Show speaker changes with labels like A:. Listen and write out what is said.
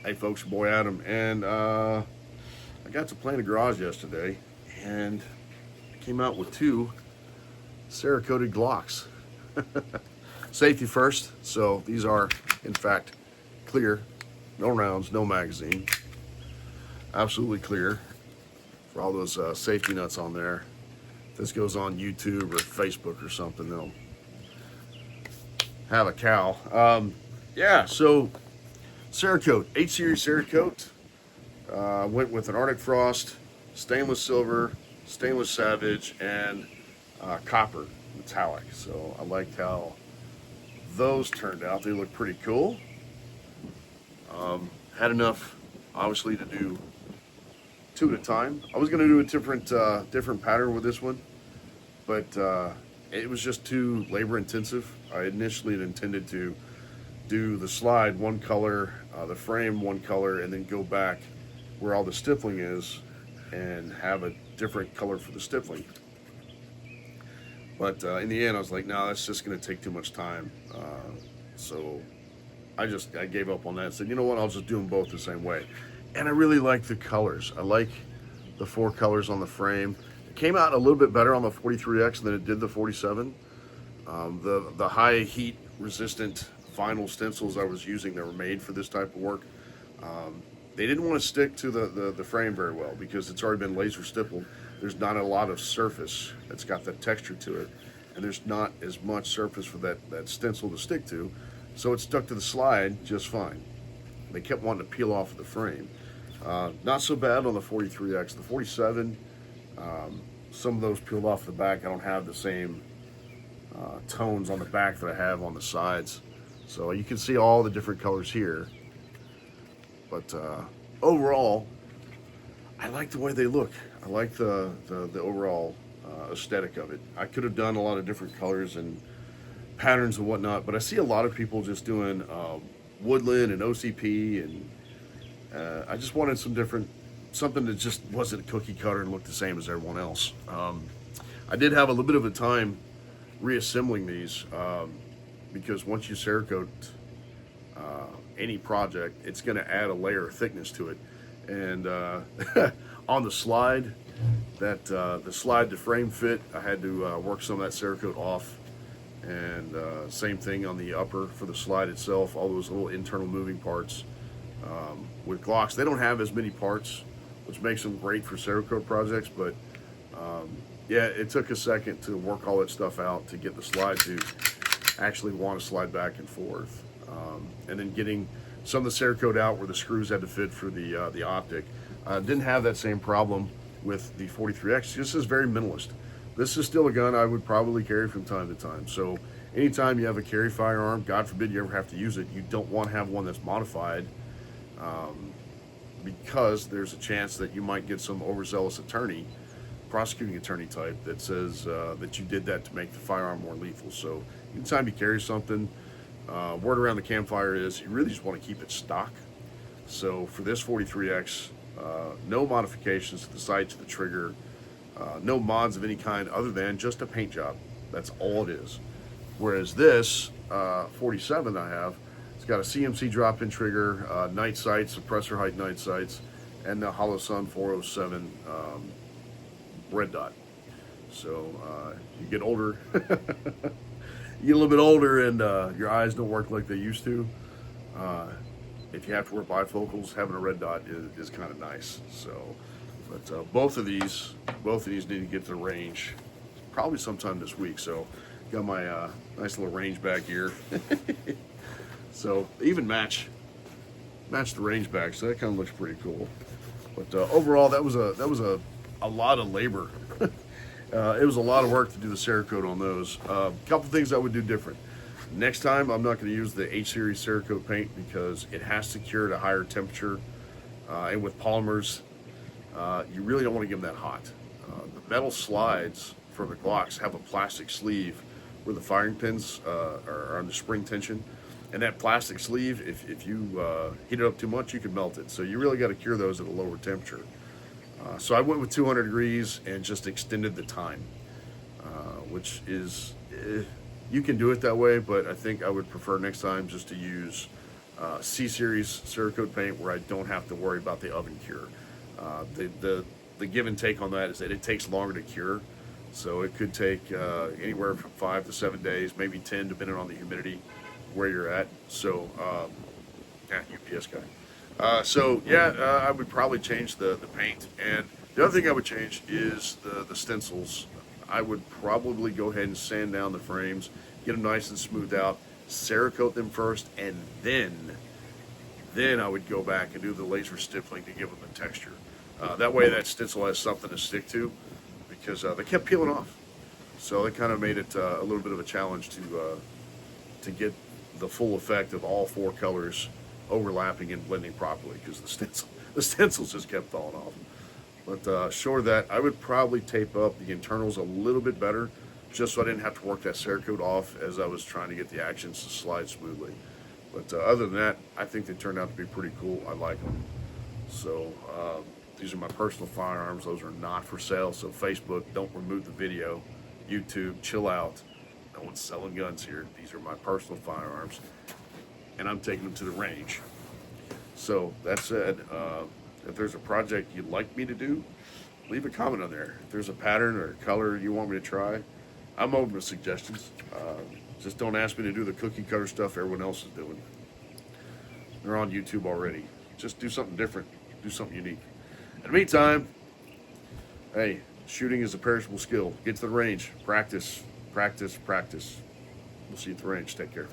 A: Hey folks, your boy Adam, and I got to play in a garage yesterday, and I came out with two Cerakote Glocks. Safety first, so these are, in fact, clear, no rounds, no magazine, absolutely clear for all those safety nuts on there. If this goes on YouTube or Facebook or something, they'll have a cow. Yeah, so Cerakote, H series Cerakote. Went with an Arctic Frost, stainless silver, stainless Savage, and copper metallic. So I liked how those turned out. They look pretty cool. Had enough, obviously, to do two at a time. I was going to do a different pattern with this one, but it was just too labor intensive. I initially had intended to do the slide one color, the frame one color, and then go back where all the stippling is and have a different color for the stippling. But in the end, I was like, no, that's just going to take too much time. So I gave up on that and said, you know what, I'll just do them both the same way. And I really like the colors. I like the four colors on the frame. It came out a little bit better on the 43X than it did the 47. The high heat resistant vinyl stencils I was using that were made for this type of work, they didn't want to stick to the frame very well because it's already been laser stippled. There's not a lot of surface that's got that texture to it, and there's not as much surface for that stencil to stick to, so it stuck to the slide just fine. They kept wanting to peel off of the frame. Not so bad on the 43X. The 47, some of those peeled off the back. I don't have the same tones on the back that I have on the sides. So you can see all the different colors here. But overall, I like the way they look. I like the overall aesthetic of it. I could have done a lot of different colors and patterns and whatnot, but I see a lot of people just doing woodland and OCP, and I just wanted something that just wasn't cookie cutter and looked the same as everyone else. I did have a little bit of a time reassembling these because once you Cerakote any project, it's going to add a layer of thickness to it. And on the slide, the slide to frame fit, I had to work some of that Cerakote off. And same thing on the upper for the slide itself, all those little internal moving parts. With Glocks, they don't have as many parts, which makes them great for Cerakote projects, but yeah, it took a second to work all that stuff out to get the slide to actually want to slide back and forth. And then getting some of the Cerakote out where the screws had to fit for the optic. Didn't have that same problem with the 43X. This is very minimalist. This is still a gun I would probably carry from time to time. So anytime you have a carry firearm, God forbid you ever have to use it, you don't want to have one that's modified because there's a chance that you might get some overzealous attorney, prosecuting attorney type, that says that you did that to make the firearm more lethal. So anytime you carry something, word around the campfire is you really just want to keep it stock. So for this 43X, no modifications to the sight, to the trigger, no mods of any kind other than just a paint job. That's all it is. Whereas this 47 I have, it's got a CMC drop-in trigger, night sights, suppressor height night sights, and the Hollow Sun 407 red dot. So you get older, you get a little bit older, and your eyes don't work like they used to. If you have to wear bifocals, having a red dot is kind of nice. So, but both of these need to get to the range probably sometime this week. So, got my nice little range bag here. So even match the range bag. So that kind of looks pretty cool. But overall, that was a lot of labor. It was a lot of work to do the Cerakote on those. A couple things I would do different. Next time, I'm not going to use the H series Cerakote paint because it has to cure at a higher temperature. And with polymers, you really don't want to give them that hot. The metal slides for the Glocks have a plastic sleeve where the firing pins are on the spring tension. And that plastic sleeve, if you heat it up too much, you can melt it. So you really got to cure those at a lower temperature. So I went with 200 degrees and just extended the time, which is, you can do it that way, but I think I would prefer next time just to use C-Series Cerakote paint where I don't have to worry about the oven cure. The give and take on that is that it takes longer to cure. So it could take anywhere from 5 to 7 days, maybe 10, depending on the humidity where you're at. So, UPS guy. I would probably change the paint. And the other thing I would change is the stencils. I would probably go ahead and sand down the frames, get them nice and smoothed out, Cerakote them first, and then I would go back and do the laser stippling to give them the texture. That way that stencil has something to stick to, because they kept peeling off. So it kind of made it a little bit of a challenge to get the full effect of all 4 colors overlapping and blending properly, because the stencils just kept falling off. But short of that, I would probably tape up the internals a little bit better, just so I didn't have to work that Cerakote off as I was trying to get the actions to slide smoothly. But other than that, I think they turned out to be pretty cool. I like them. So these are my personal firearms. Those are not for sale. So Facebook, don't remove the video. YouTube, chill out. No one's selling guns here. These are my personal firearms, and I'm taking them to the range. So that said, if there's a project you'd like me to do, leave a comment on there. If there's a pattern or a color you want me to try, I'm open to suggestions. Just don't ask me to do the cookie cutter stuff everyone else is doing. They're on YouTube already. Just do something different. Do something unique. In the meantime, hey, shooting is a perishable skill. Get to the range. Practice, practice, practice. We'll see you at the range. Take care.